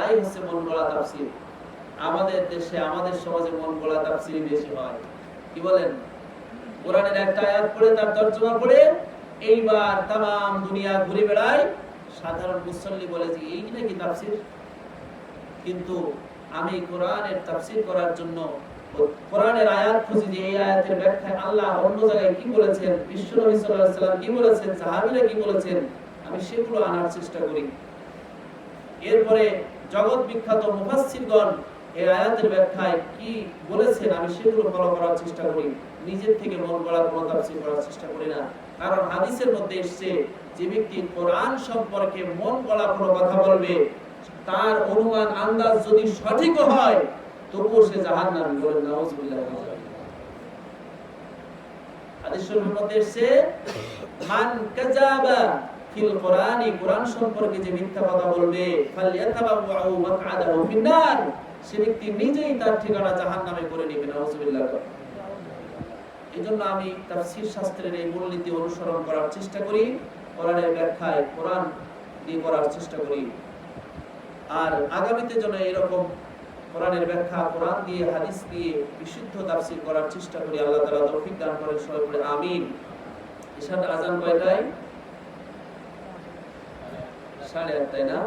এটাই হচ্ছে মন গড়া তাফসীর। আমাদের দেশে আমাদের সমাজে মন গড়া তাফসীর বেশি হয়। কি বলেন? কোরআনের একটা আয়াত পড়ে তার তরজমা পড়ে এইবার তাম দুনিয়া ঘুরে বেড়ায়, সাধারণ মুসল্লি বলে যে এই নাকি তাফসীর। কিন্তু আমি কোরআনের তাফসীর করার জন্য কোরআনের আয়াত খুঁজি যে এই আয়াতের ব্যাখ্যায় আল্লাহ অন্য জায়গায় কি বলেছেন, বিশ্বনবী সাল্লাল্লাহু আলাইহি ওয়াসাল্লাম কি বলেছেন, সাহাবীরা কি বলেছেন, আমি সেগুলো আনার চেষ্টা করি। এরপরে জগৎ বিখ্যাত মুফাসসিরগণ এই আয়াতের ব্যাখ্যায় কি বলেছেন আমি সেগুলো ফলো করার চেষ্টা করি। নিজের থেকে মন গড়া কোনো তাফসীর করার চেষ্টা করি না। কারণ হাদিসের মধ্যে এসেছে যে ব্যক্তি কোরআন সম্পর্কে মন গড়া কোনো কথা বলবে, তার অনুমান আন্দাজ যদি সঠিক হয় তবুও সে জাহান্নামী। বলেন নাউযুবিল্লাহ। হাদিস শরীফের মধ্যে এসেছে মান কাযাবা ফিল কোরআনি, কোরআন সম্পর্কে যে মিথ্যা কথা বলবে, ফালইয়াতাবাউ মাকআদাহু ফিন্নার, সে ব্যক্তি নিজেই তার ঠিকানা জাহান্নামে করে নেবে। নাউযুবিল্লাহ। এজন্য আমি তাফসীর শাস্ত্রের এই মূলনীতি অনুসরণ করার চেষ্টা করি, কোরআনের ব্যাখ্যায় কোরআন দিয়ে করার চেষ্টা করি। আর আগামীতে যেন এরকম কোরআনের ব্যাখ্যা কোরআন দিয়ে হাদিস দিয়ে বিশুদ্ধ তাফসীর করার চেষ্টা করি। আল্লাহ তাআলা তৌফিক দান করেন। সবাই বলে আমিন। ইশার আযান কয়টায়? 8:30, তাই না?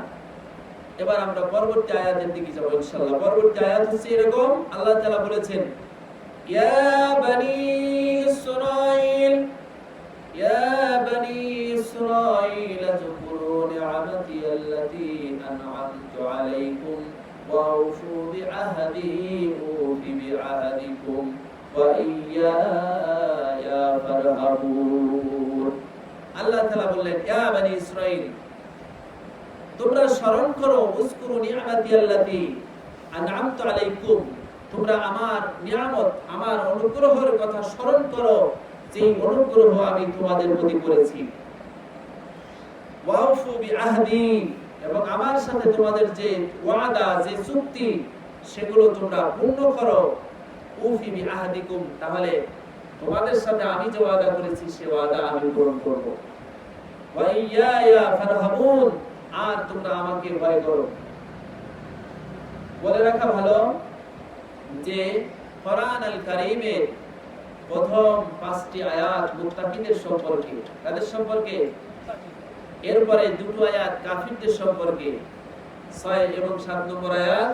এবার আমরা পরবর্তী আয়াতের দিকে যাব ইনশাআল্লাহ। পরবর্তী আয়াত হচ্ছে এরকম, আল্লাহ তাআলা বলেছেন ইয়া বনি ইসরাঈল, ইয়া বনি ইসরাঈল যকুরু নি'মাতি আল্লাতী আন'আমতু আলাইকুম ওয়া আউফু বিআহদি উফি বিআহদিকুম ওয়া ইয়্যায়া ফারহাবুন। আল্লাহ তাআলা বললেন ইয়া বনি ইসরাঈল, তোমরা স্মরণ করো, উযকুরু নি'মাতি আল্লাতী আন'আমতু আলাইকুম, তোমরা আমার নিয়ামত আমার অনুগ্রহের কথা স্মরণ করো, যে অনুগ্রহ আমি তোমাদের প্রতি করেছি। ওয়াউফু বিআহদি, এবং আমার সাথে তোমাদের যে ওয়াদা যে চুক্তি সেগুলো তোমরা পূর্ণ করো। উফি বিআহদিকুম, তাহলে তোমাদের সাথে আমি যে ওয়াদা করেছি সে ওয়াদা আমি পূরণ করব। ওয়া ইয়্যায়া ফারহাবুন, আর তোমরা আমাকে ভয় করো। বলে রাখা ভালো যে কোরআন আল কারীমের প্রথম 5টি আয়াত মুত্তাকিদের সম্পর্কে, তাদের সম্পর্কে, এরপরে দুটো আয়াত কাফিরদের সম্পর্কে, 6 এবং 7 নম্বর আয়াত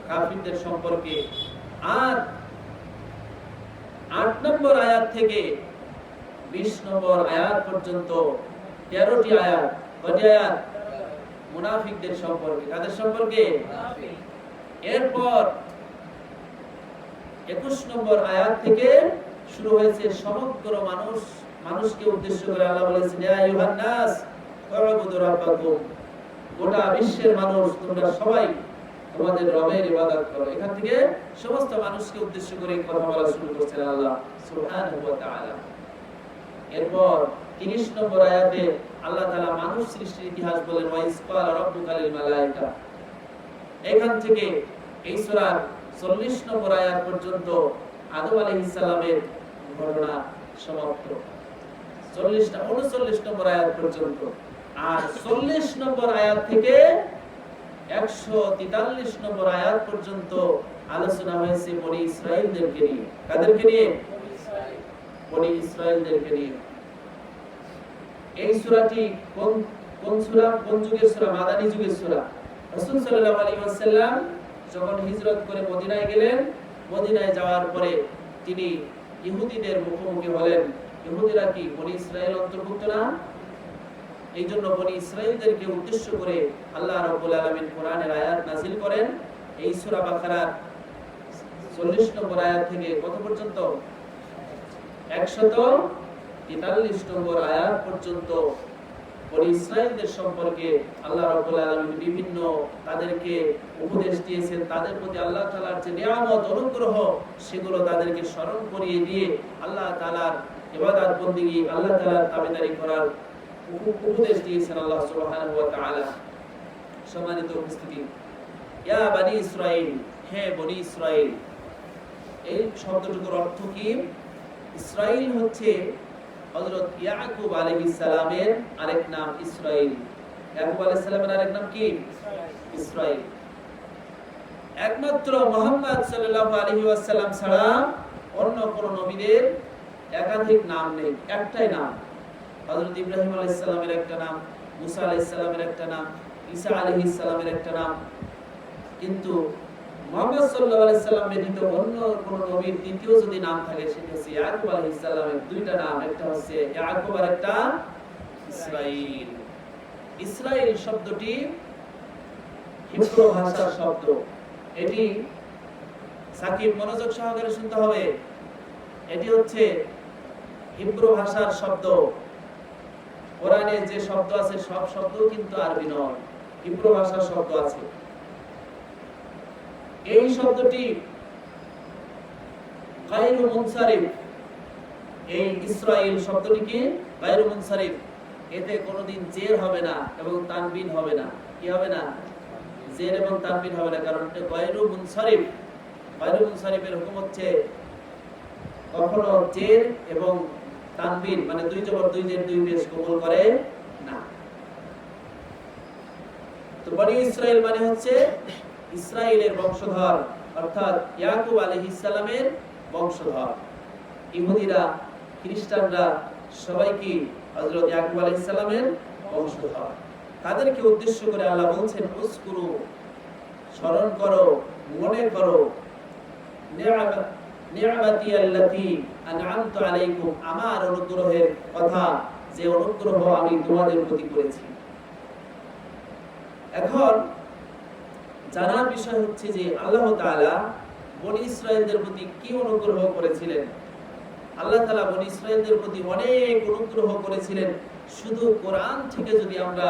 কাফিরদের সম্পর্কে, আর 8 নম্বর আয়াত থেকে 20 নম্বর আয়াত পর্যন্ত 13টি আয়াত। কয়টি আয়াত? মুনাফিকদের সম্পর্কে। কাদের সম্পর্কে? এরপর 21 নম্বর আয়াত থেকে শুরু হয়েছে সমগ্র মানুষকে উদ্দেশ্য করে আল্লাহ বলেছেন ইয়া আইয়ুহান নাস উ'বুদু রাব্বাকুম, গোটা বিশ্বের মানুষ তোমরা সবাই তোমাদের রবের ইবাদত করো। এখান থেকে সমস্ত মানুষকে উদ্দেশ্য করে কথা বলা শুরু করেছেন আল্লাহ সুবহানাহু ওয়া তাআলা। এরপর 30 নম্বর আয়াতে আল্লাহ তাআলা মানুষ সৃষ্টির ইতিহাস বলেন ওয়া ইসকাল রাব্বুকা লিল মালায়েকা। এখান থেকে এই সূরার 40 নম্বর আয়াত পর্যন্ত আদম আলাইহিস সালামের ঘটনা সমাপ্ত। 39 নম্বর আয়াত পর্যন্ত। আর 40 নম্বর আয়াত থেকে 143 নম্বর আয়াত পর্যন্ত আলোচনা হয়েছে বনি ইসরাঈলদেরকে নিয়ে। কাদেরকে নিয়ে? বনি ইসরাঈলদেরকে নিয়ে। এই সূরাটি কোন সূরা, কোন যুগের সূরা? মাদানী যুগের সূরা। রাসূল সাল্লাল্লাহু আলাইহি ওয়াসাল্লাম যখন হিজরত করে মদিনায় গেলেন, মদিনায় যাওয়ার পরে তিনি ইহুদিদের মুখোমুখি হলেন। ইহুদিরা কি বনি ইসরাঈল অন্তর্ভুক্ত না? এই জন্য বনি ইসরাঈলদেরকে উদ্দেশ্য করে আল্লাহ রাব্বুল আলামিন কোরআনের আয়াত নাযিল করেন। এই সূরা বাকারার 40 নম্বর আয়াত থেকে কত পর্যন্ত? 143 নম্বর আয়াত পর্যন্ত বনি ইসরাঈলদের সম্পর্কে আল্লাহ রাব্বুল আলামিন বিভিন্ন তাদেরকে উপদেশ দিয়েছেন। তাদের প্রতি আল্লাহ তাআলার যে নিয়ামত অনুগ্রহ সেগুলো তাদেরকে স্মরণ করিয়ে দিয়ে আল্লাহ তাআলার ইবাদত বন্দেগী, আল্লাহ তাআলার তাবেদারি করার উপদেশ দিয়েছেন আল্লাহ সুবহানাহু ওয়া তাআলা। সম্মানিত উপস্থিতি, ইয়া বনি ইসরাঈল, হে বনি ইসরাঈল, এই শব্দটির অর্থ কি? ইসরাঈল হচ্ছে হযরত ইয়াকুব আলাইহিস সালামের আরেক নাম ইসরাঈল। ইয়াকুব আলাইহিস সালামের আরেক নাম কি? ইসরাঈল। একমাত্র মুহাম্মদ সাল্লাল্লাহু আলাইহি ওয়াসাল্লাম ছাড়া অন্য কোন নবীদের একাধিক নাম নেই, একটাই নাম। হযরত ইব্রাহিম আলাইহিস সালামের একটা নাম, মুসা আলাইহিস সালামের একটা নাম, ঈসা আলাইহিস সালামের একটা নাম, কিন্তু মুহাম্মদ সাল্লাল্লাহু আলাইহি সাল্লাম ব্যতীত অন্য কোন নবীর দ্বিতীয় যদি নাম থাকে সেটা হচ্ছে ইয়াকুব আলাইহিস সালামের দুইটা নাম, একটা হচ্ছে ইয়াকুব আর একটা ইসরাঈল। ইসরাঈল শব্দটি হিব্রু ভাষার শব্দ। এটি সাকিব মনোযোগ সহকারে শুনতে হবে। এটি হচ্ছে হিব্রু ভাষার শব্দ। কোরআনে যে শব্দ আছে সব শব্দ কিন্তু আরবি নয়, হিব্রু ভাষার শব্দ আছে। এই শব্দটি গায়রু মুনসারিফ, এই ইসরাঈল শব্দটি কি গায়রু মুনসারিফ, এতে কোনোদিন জের হবে না এবং তানবিন হবে না। কি হবে না? জের এবং তানবিন হবে না, কারণ এটা গায়রু মুনসারিফ। গায়রু মুনসারিফের হুকুম হচ্ছে কখনো জের এবং তানবিন মানে দুই জবর দুই জের দুই পেশ কবুল করে না। তো বনি ইসরাঈল মানে হচ্ছে ইসরাঈলের বংশধর, অর্থাৎ ইয়াকুব আলাইহিস সালামের বংশধর। ইহুদিরা, খ্রিস্টানরা সবাই কি হযরত ইয়াকুব আলাইহিস সালামের বংশধর। তাদেরকে উদ্দেশ্য করে আল্লাহ বলছেন, উযকুরু, স্মরণ করো, মনে করো, নি'মাতি আল্লাতী আন'আমতু আলাইকুম, আমার অনুগ্রহের কথা, যে অনুগ্রহ আমি তোমাদের প্রতি করেছি। এখন জানার বিষয় হচ্ছে যে আল্লাহ তাআলা বনি ইসরাঈলদের প্রতি কি অনুগ্রহ করেছিলেন। আল্লাহ তাআলা বনি ইসরাঈলদের প্রতি অনেক অনুগ্রহ করেছিলেন। শুধু কোরআন থেকে যদি আমরা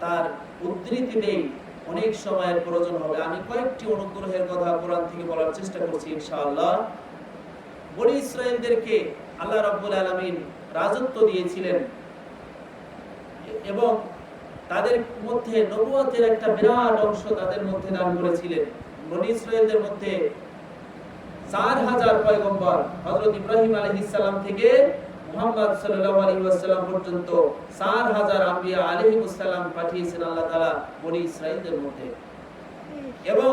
তার উদ্ধৃতি দেই অনেক সময়ের প্রয়োজন হবে। আমি কয়েকটি অনুগ্রহের কথা কোরআন থেকে বলার চেষ্টা করছি ইনশাআল্লাহ। বনি ইসরাঈলদেরকে আল্লাহ রাব্বুল আলামিন রাজত্ব দিয়েছিলেন এবং তাদের মধ্যে নবুয়তের একটা বিরাট অংশ তাদের মধ্যে দান করেছিলেন। বনি ইসরাঈলদের মধ্যে 4000 পয়গম্বর, হযরত ইব্রাহিম আলাইহিস সালাম থেকে মুহাম্মদ সাল্লাল্লাহু আলাইহি ওয়াসাল্লাম পর্যন্ত 4000 আম্বিয়া আলাইহিস সালাম পাঠিয়েছেন আল্লাহ তাআলা বনি ইসরাঈলদের মধ্যে। এবং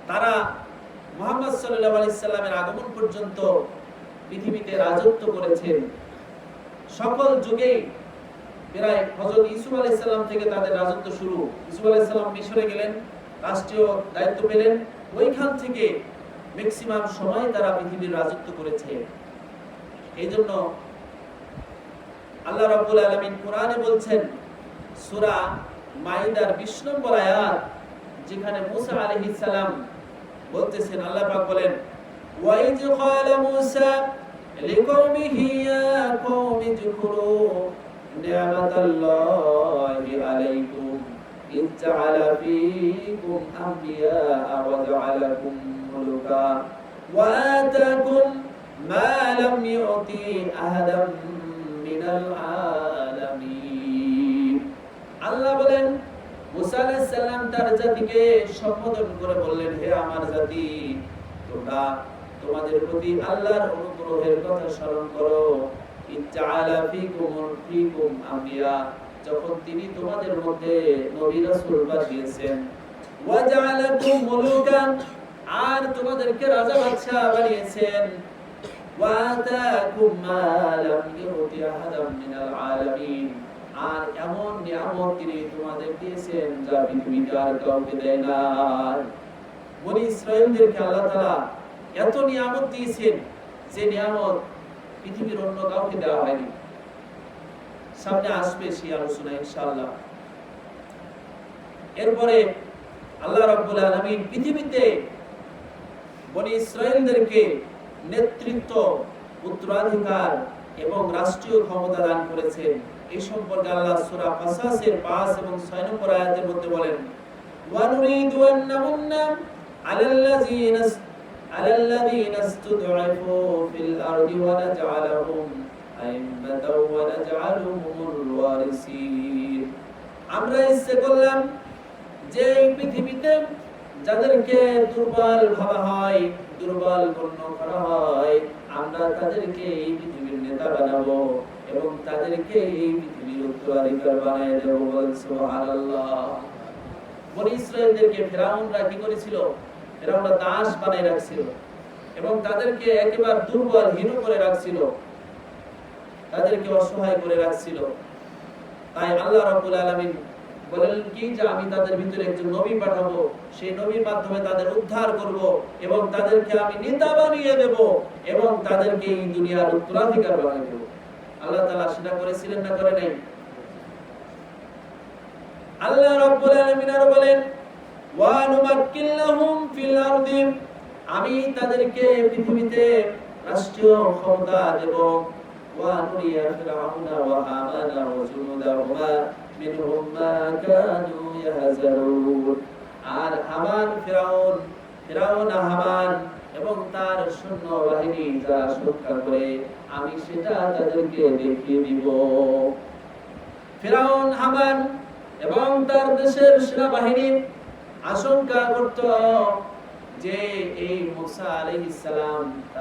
তারা মুহাম্মদ সাল্লাল্লাহু আলাইহি সাল্লামের আগমন পর্যন্ত পৃথিবীতে রাজত্ব করেছেন। সকল যুগেই প্রায় হযরত ইউসুফ আলাইহিস সালাম থেকে তাদের রাজত্ব শুরু। ইউসুফ আলাইহিস সালাম মিশরে গেলেন, রাষ্ট্রীয় দায়িত্ব পেলেন, ওইখান থেকে ম্যাক্সিমাম সময় তারা পৃথিবীর রাজত্ব করেছে। এইজন্য আল্লাহ রাব্বুল আলামিন কোরআনে বলছেন, সূরা মাইদার 20 নম্বর আয়াত, যেখানে মুসা আলাইহিস সালাম বলতেছেন, আল্লাহ পাক বলেন, ওয়াইজ ক্বালা মুসা লিকওমিহি ইয়া কওমি যকুরু নি'মাতাল্লাহি আলাইকুম ইয জাআলা ফীকুম আমবিয়া ওয়া জাআলাকুম মুলুকা ওয়া আতাকুম মা লাম ইউতি আহাদাম মিনাল আলামিন। আল্লাহ বলেন, মুসা আলাইহিস সালাম তার জাতিকে সম্বোধন করে বললেন, হে আমার জাতি, তোমরা তোমাদের প্রতি আল্লাহর অনুগ্রহের কথা স্মরণ করো। ইজ্জাআলা ফীকুম আম্বিয়া, যখন তিনি তোমাদের মধ্যে নবী রাসূল পাঠিয়েছেন, ওয়া জাআলাকুম মুলুকান, আর তোমাদেরকে রাজা বাদশা বানিয়েছেন, ওয়া আতাকুম মা লাম ইউতি আহাদাম মিনাল আলামিন, আর এমন নিয়ামত তিনি তোমাদের দিয়েছেন যা পৃথিবীতে আর কাউকে দেয় না। বনি ইসরাঈলদেরকে আল্লাহ তাআলা এত নিয়ামত দিয়েছেন যে নিয়ামত পৃথিবীর অন্য কাউকে দেওয়া হয়নি। সামনে আসবে সেই আলোচনা ইনশাআল্লাহ। এরপরে আল্লাহ রাব্বুল আলামিন পৃথিবীতে বনি ইসরাঈলদেরকে নেতৃত্ব, উত্তরাধিকার এবং রাষ্ট্রীয় ক্ষমতা দান করেছেন। এই সম্পর্কে আল্লাহ সূরা কাসাসের 5 এবং 6 নম্বর আয়াতের মধ্যে বলেন, ওয়া নুরিদু আন নামুন্না আলাল্লাযীনা ইসতুদঈফু ফিল আরদি ওয়া নাজআলহুম আইম্মাতাও ওয়া নাজআলহুমুল ওয়ারিসিন। আমরা ইচ্ছে করলাম যে এই পৃথিবীতে যাদেরকে দুর্বল ভাবা হয়, দুর্বল গণ্য করা হয়, আমরা তাদেরকে এই পৃথিবীর নেতা বানাবো এবং তাদেরকে এই পৃথিবীর উত্তরাধিকার বানিয়ে দেব। সুবহানাল্লাহ। বনি ইসরাঈলদেরকে ফিরাউনরা কি করেছিল? ফিরাউনরা দাস বানায় রাখছিল এবং তাদেরকে একেবারে দুর্বল হীন করে রাখছিল, তাদেরকে অসহায় করে রাখছিল। তাই আল্লাহ রাব্বুল আলামিন বলেন কি যে আমি তাদের ভিতরে একজন নবী পাঠাবো, সেই নবীর মাধ্যমে তাদের উদ্ধার করব এবং তাদেরকে আমি নেতা বানিয়ে দেব এবং তাদেরকে এই দুনিয়ার উত্তরাধিকার বানিয়ে দেব। আল্লাহ তাআলা সেটা করেছিলেন না করে নাই? আল্লাহ রাব্বুল আলামিন আর বলেন ওয়া নুমাক্কিন লাহুম ফিল আরদি, আমি তাদেরকে পৃথিবীতে রাষ্ট্রীয় ক্ষমতা দেব। ওয়া নুরিয়া ফিরআউনা ওয়া হামানা ওয়া জুনুদাহুমা মিনহুম মা কানু ইয়াহজারুন। আর হামান ফিরাউন হামান এবং তার সৈন্য বাহিনী যা সুরক্ষা করে আমি সেটা তাদেরকে দেখিয়ে দিব। ফিরাউন হামান এবং তার দেশের সেনাবাহিনী আশঙ্কা করত যে এই মূসা আলাইহিস সালাম